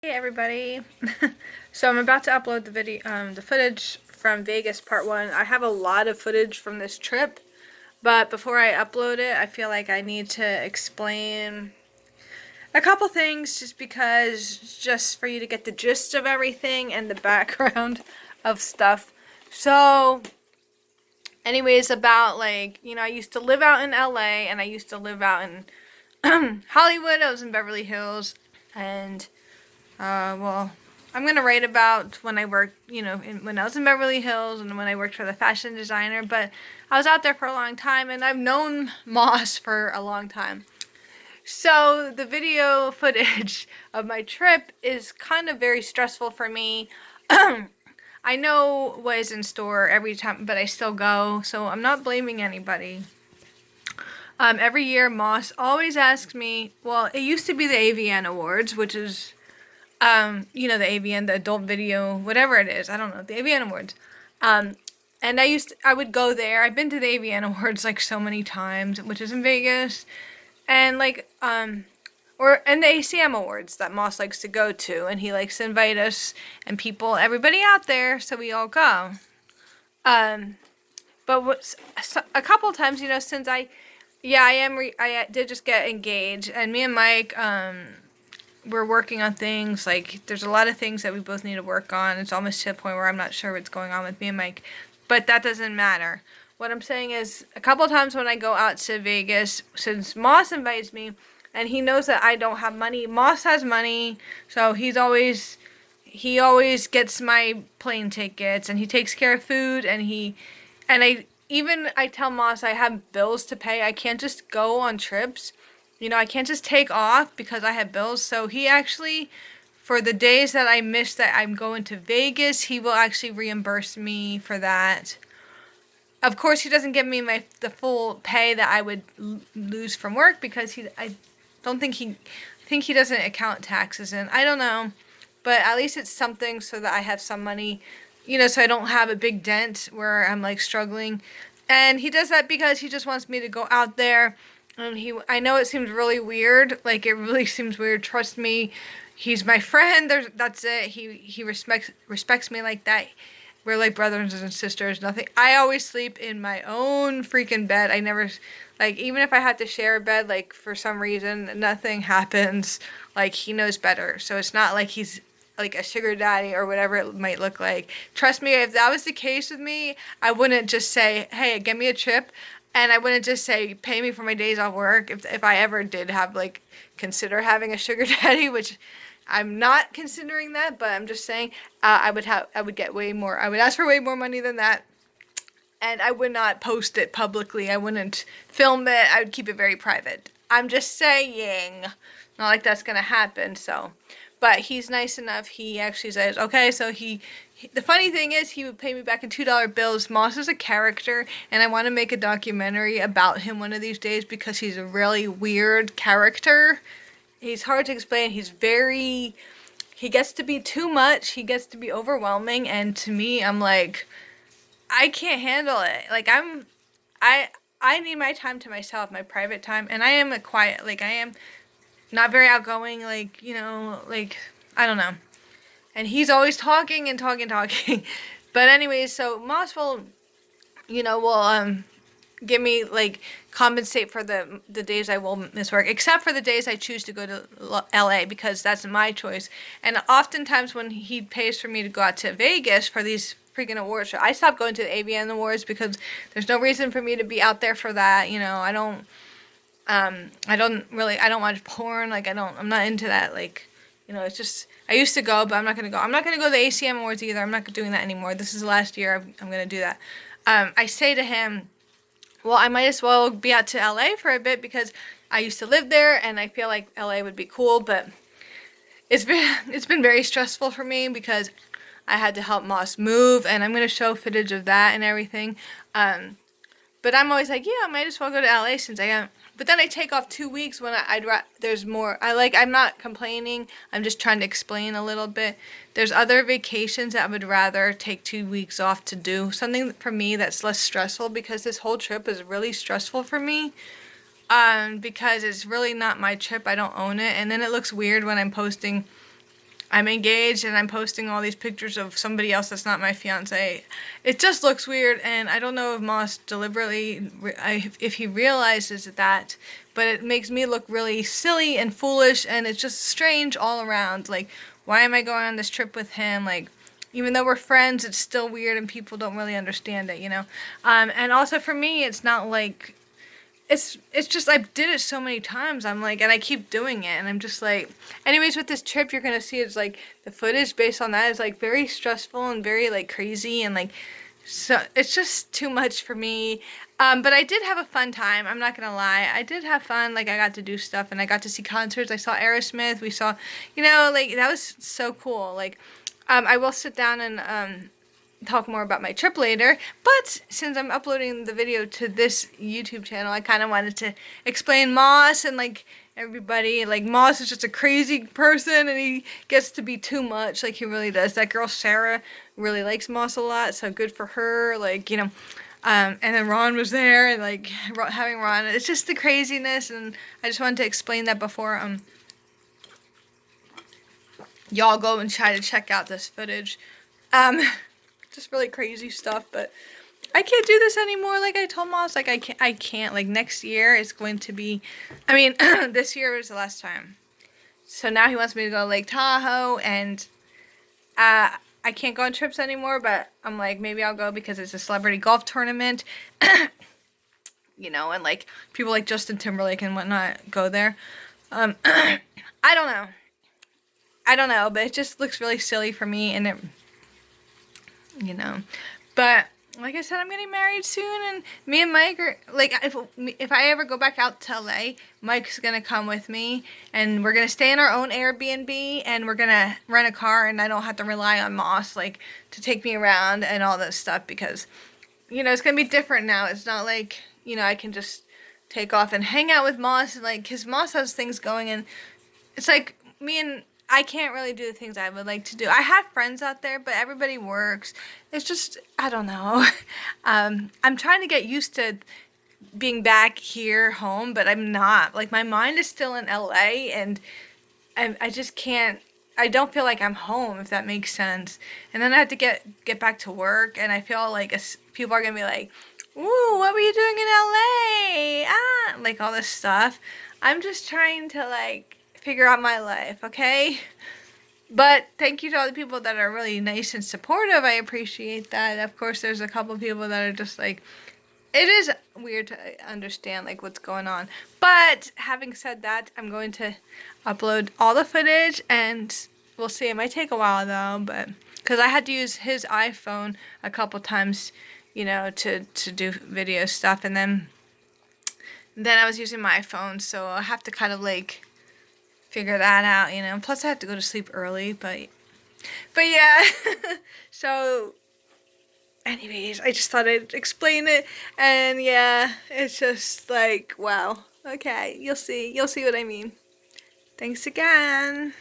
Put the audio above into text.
Hey everybody. So I'm about to upload the footage from Vegas part 1. I have a lot of footage from this trip, but before I upload it, I feel like I need to explain a couple things just for you to get the gist of everything and the background of stuff. So anyways, about I used to live out in LA and I used to live out in Hollywood. I was in Beverly Hills and well, I'm gonna write about when I worked, when I was in Beverly Hills and when I worked for the fashion designer. But I was out there for a long time, and I've known Moss for a long time. So the video footage of my trip is kind of very stressful for me. I know what is in store every time, but I still go, so I'm not blaming anybody. Every year, Moss always asks me. Well, it used to be the AVN Awards, which is the AVN, the adult video, whatever it is. I don't know, the AVN Awards. Um, and I would go there. I've been to the AVN Awards like so many times, which is in Vegas, and and the ACM Awards that Moss likes to go to, and he likes to invite us and everybody out there, so we all go. Um, a couple times, since I did just get engaged, and me and Mike, we're working on things. Like, there's a lot of things that we both need to work on. It's almost to the point where I'm not sure what's going on with me and Mike, but that doesn't matter. What I'm saying is, a couple times when I go out to Vegas, since Moss invites me, and he knows that I don't have money, Moss has money, so he always gets my plane tickets, and he takes care of food, I tell Moss I have bills to pay. I can't just go on trips. I can't just take off because I have bills. So he actually, for the days that I miss that I'm going to Vegas, he will actually reimburse me for that. Of course, he doesn't give me the full pay that I would lose from work because I think he doesn't account taxes in. I don't know, but at least it's something so that I have some money, so I don't have a big dent where I'm like struggling. And he does that because he just wants me to go out there. And I know it seems really weird. Like, it really seems weird. Trust me, he's my friend. That's it. He respects me like that. We're like brothers and sisters. Nothing. I always sleep in my own freaking bed. I never, like, even if I had to share a bed, like, for some reason, nothing happens. Like, he knows better. So it's not like he's like a sugar daddy or whatever it might look like. Trust me, if that was the case with me, I wouldn't just say, hey, get me a trip. And I wouldn't just say, pay me for my days off work. If I ever did have, like, consider having a sugar daddy, which I'm not considering that, but I'm just saying, I would get way more. I would ask for way more money than that. And I would not post it publicly. I wouldn't film it. I would keep it very private. I'm just saying. Not like that's going to happen, so. But he's nice enough. He actually says, okay, so the funny thing is, he would pay me back in $2 bills. Moss is a character, and I want to make a documentary about him one of these days because he's a really weird character. He's hard to explain. He gets to be too much. He gets to be overwhelming, and to me, I'm like, I can't handle it. Like, I need my time to myself, my private time, and I am I am not very outgoing, like, I don't know. And he's always talking and talking, talking. But anyways, so Moss will give me, like, compensate for the days I will miss work, except for the days I choose to go to LA because that's my choice. And oftentimes when he pays for me to go out to Vegas for these freaking awards show, I stopped going to the AVN Awards because there's no reason for me to be out there for that. I don't watch porn. Like, I'm not into that. Like, it's just, I used to go, but I'm not going to go. I'm not going to go to the ACM Awards either. I'm not doing that anymore. This is the last year I'm going to do that. I say to him, well, I might as well be out to LA for a bit because I used to live there and I feel like LA would be cool, but it's been very stressful for me because I had to help Moss move, and I'm going to show footage of that and everything. But I'm always like, yeah, I might as well go to LA since I am. But then I take off 2 weeks when there's more. I'm not complaining. I'm just trying to explain a little bit. There's other vacations that I would rather take 2 weeks off to do. Something for me that's less stressful because this whole trip is really stressful for me. Because it's really not my trip. I don't own it. And then it looks weird when I'm posting I'm engaged and I'm posting all these pictures of somebody else that's not my fiance. It just looks weird, and I don't know if Moss deliberately, if he realizes that, but it makes me look really silly and foolish, and it's just strange all around. Like, why am I going on this trip with him? Like, even though we're friends, it's still weird, and people don't really understand it, you know? And also for me, it's not like, it's just I did it so many times. I'm like, and I keep doing it, and I'm just like, anyways, with this trip, you're gonna see it's like the footage based on that is like very stressful and very like crazy, and like, so it's just too much for me. But I did have a fun time. I'm not gonna lie, I did have fun. Like, I got to do stuff, and I got to see concerts. I saw Aerosmith. We saw, you know, like that was so cool. Like, I will sit down and talk more about my trip later, but since I'm uploading the video to this YouTube channel, I kind of wanted to explain Moss and like everybody. Like, Moss is just a crazy person, and he gets to be too much. Like, he really does. That girl Sarah really likes Moss a lot, so good for her. Like, you know, and then Ron was there, and like having Ron, it's just the craziness, and I just wanted to explain that before y'all go and try to check out this footage. Just really crazy stuff, but I can't do this anymore. Like I told Moss, like I can't, like next year is going to be, I mean, this year was the last time. So now he wants me to go to Lake Tahoe, and I can't go on trips anymore, but I'm like, maybe I'll go because it's a celebrity golf tournament, you know, and like people like Justin Timberlake and whatnot go there. I don't know, but it just looks really silly for me, and it, you know, but like I said, I'm getting married soon, and me and Mike are like, if I ever go back out to LA, Mike's gonna come with me, and we're gonna stay in our own Airbnb, and we're gonna rent a car, and I don't have to rely on Moss like to take me around and all this stuff, because, you know, it's gonna be different now. It's not like, you know, I can just take off and hang out with Moss, and like, cause Moss has things going, and it's like me and I can't really do the things I would like to do. I have friends out there, but everybody works. It's just, I don't know. I'm trying to get used to being back here home, but I'm not. Like, my mind is still in LA, and I just can't, I don't feel like I'm home, if that makes sense. And then I have to get back to work, and I feel like people are going to be like, ooh, what were you doing in LA? Ah, like all this stuff. I'm just trying to, like, figure out my life, okay? But thank you to all the people that are really nice and supportive. I appreciate that. Of course, there's a couple people that are just like, it is weird to understand like what's going on. But having said that, I'm going to upload all the footage, and we'll see. It might take a while though, but because I had to use his iPhone a couple times, you know, to do video stuff, and then I was using my phone, so I have to kind of like figure that out, you know. Plus I have to go to sleep early, but yeah. So anyways, I just thought I'd explain it, and yeah, it's just like, wow. Okay, you'll see what I mean. Thanks again.